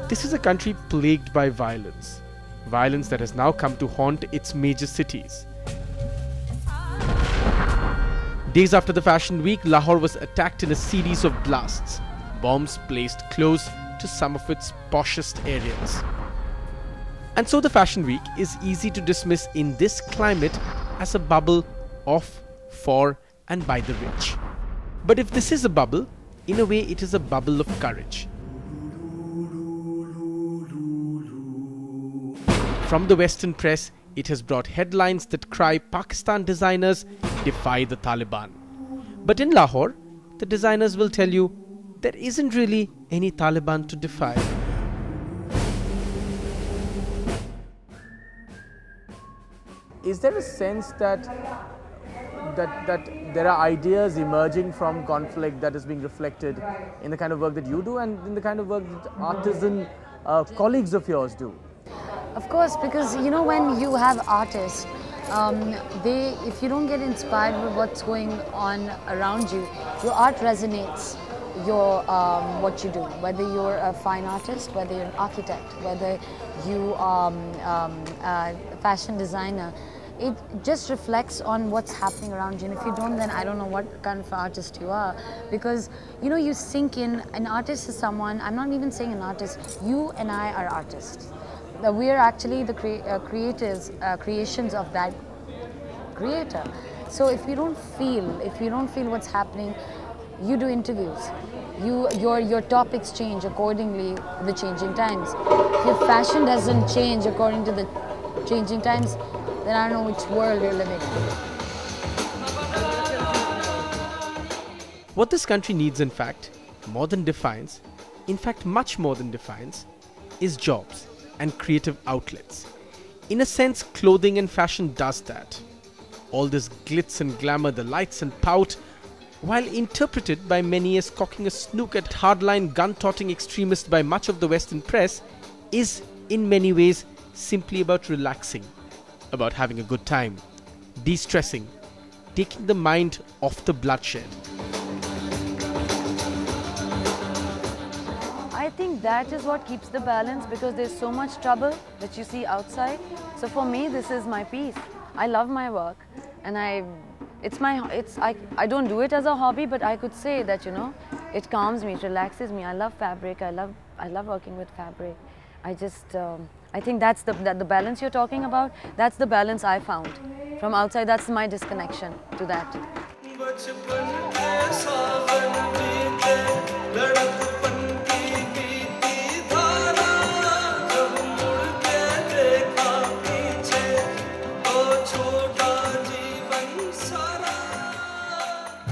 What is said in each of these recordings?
This is a country plagued by violence. Violence that has now come to haunt its major cities. Days after the Fashion Week, Lahore was attacked in a series of blasts, bombs placed close to some of its poshest areas. And so the Fashion Week is easy to dismiss in this climate as a bubble of, for and by the rich. But if this is a bubble, in a way it is a bubble of courage. From the Western press, it has brought headlines that cry Pakistan designers defy the Taliban. But in Lahore, the designers will tell you there isn't really any Taliban to defy. Is there a sense that there are ideas emerging from conflict that is being reflected in the kind of work that you do and in the kind of work that artisan colleagues of yours do? Of course, because you know, when you have artists, if you don't get inspired with what's going on around you, your art resonates what you do. Whether you're a fine artist, whether you're an architect, whether you are a fashion designer, it just reflects on what's happening around you. And if you don't, then I don't know what kind of artist you are, because you know, you sink in. An artist is someone, I'm not even saying an artist, you and I are artists. We are actually the creations of that creator. So if you don't feel what's happening, you do interviews. Your topics change accordingly to the changing times. If your fashion doesn't change according to the changing times, then I don't know which world you're living in. What this country needs, in fact, much more than defines, is jobs and creative outlets. In a sense, clothing and fashion does that. All this glitz and glamour, the lights and pout, while interpreted by many as cocking a snook at hardline gun-toting extremists by much of the Western press, is in many ways simply about relaxing, about having a good time, de-stressing, taking the mind off the bloodshed. I think that is what keeps the balance, because there's so much trouble that you see outside. So for me, this is my peace. I love my work, and I don't do it as a hobby, but I could say that, you know, it calms me, it relaxes me. I love fabric. I love working with fabric. I think that's the balance you're talking about. That's the balance I found. From outside, that's my disconnection to that.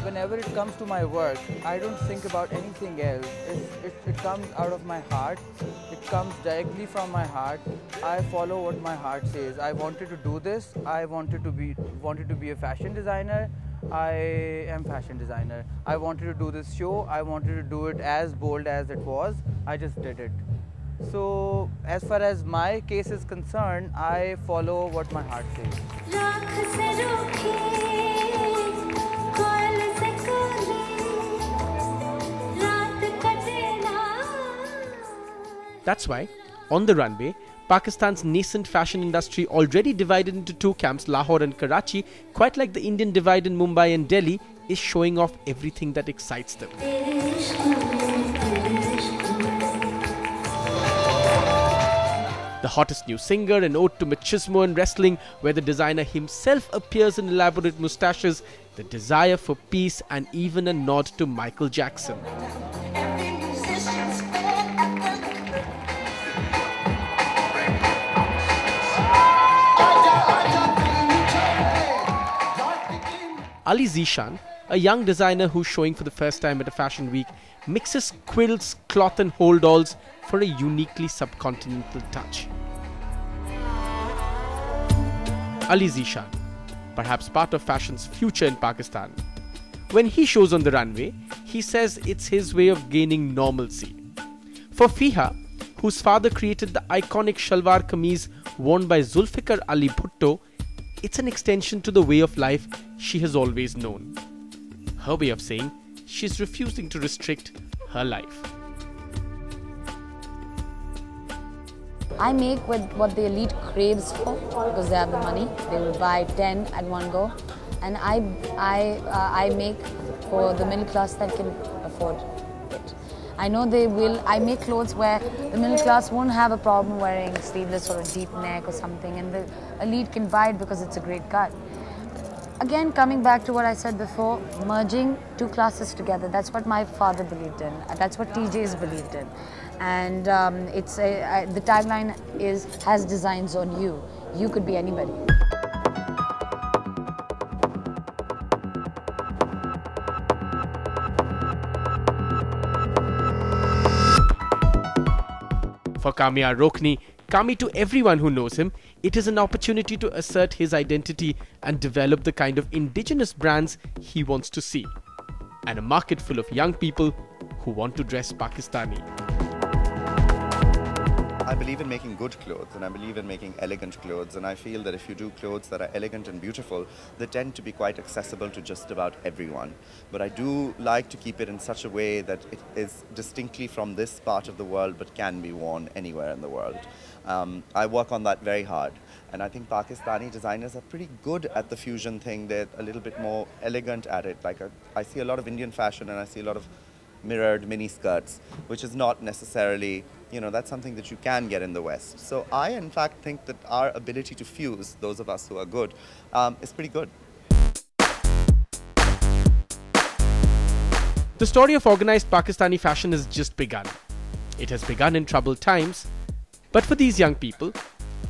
Whenever it comes to my work, I don't think about anything else. It comes out of my heart. It comes directly from my heart. I follow what my heart says. I wanted to do this. I wanted to be a fashion designer. I am fashion designer. I wanted to do this show. I wanted to do it as bold as it was. I just did it. So as far as my case is concerned, I follow what my heart says. That's why, on the runway, Pakistan's nascent fashion industry, already divided into two camps, Lahore and Karachi, quite like the Indian divide in Mumbai and Delhi, is showing off everything that excites them. The hottest new singer, an ode to machismo and wrestling, where the designer himself appears in elaborate moustaches, the desire for peace, and even a nod to Michael Jackson. Ali Zishan, a young designer who's showing for the first time at a fashion week, mixes quilts, cloth and holdalls for a uniquely subcontinental touch. Ali Zishan, perhaps part of fashion's future in Pakistan. When he shows on the runway, he says it's his way of gaining normalcy. For Fiha, whose father created the iconic shalwar kameez worn by Zulfikar Ali Bhutto, it's an extension to the way of life she has always known. Her way of saying she's refusing to restrict her life. I make what the elite craves for because they have the money. They will buy 10 at one go, and I make for the middle class that can afford it. I know they will. I make clothes where the middle class won't have a problem wearing sleeveless or a deep neck or something, and the elite can buy it because it's a great cut. Again, coming back to what I said before, merging two classes together, that's what my father believed in. That's what TJ's believed in. And the tagline is, has designs on you. You could be anybody. For Kamya Rokni, Kami to everyone who knows him, it is an opportunity to assert his identity and develop the kind of indigenous brands he wants to see. And a market full of young people who want to dress Pakistani. I believe in making good clothes, and I believe in making elegant clothes, and I feel that if you do clothes that are elegant and beautiful, they tend to be quite accessible to just about everyone. But I do like to keep it in such a way that it is distinctly from this part of the world but can be worn anywhere in the world. I work on that very hard, and I think Pakistani designers are pretty good at the fusion thing. They're a little bit more elegant at it. Like I see a lot of Indian fashion, and I see a lot of mirrored mini skirts, which is not necessarily, that's something that you can get in the West. So I, in fact, think that our ability to fuse, those of us who are good, is pretty good. The story of organized Pakistani fashion has just begun. It has begun in troubled times, but for these young people,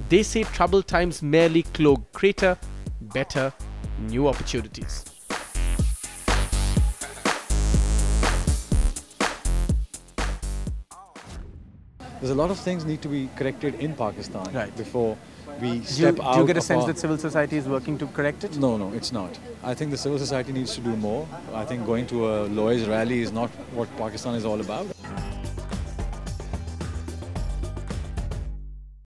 they say troubled times merely cloak greater, better, new opportunities. There's a lot of things need to be corrected in Pakistan before we step out. Do you get a sense that civil society is working to correct it? No, it's not. I think the civil society needs to do more. I think going to a lawyer's rally is not what Pakistan is all about.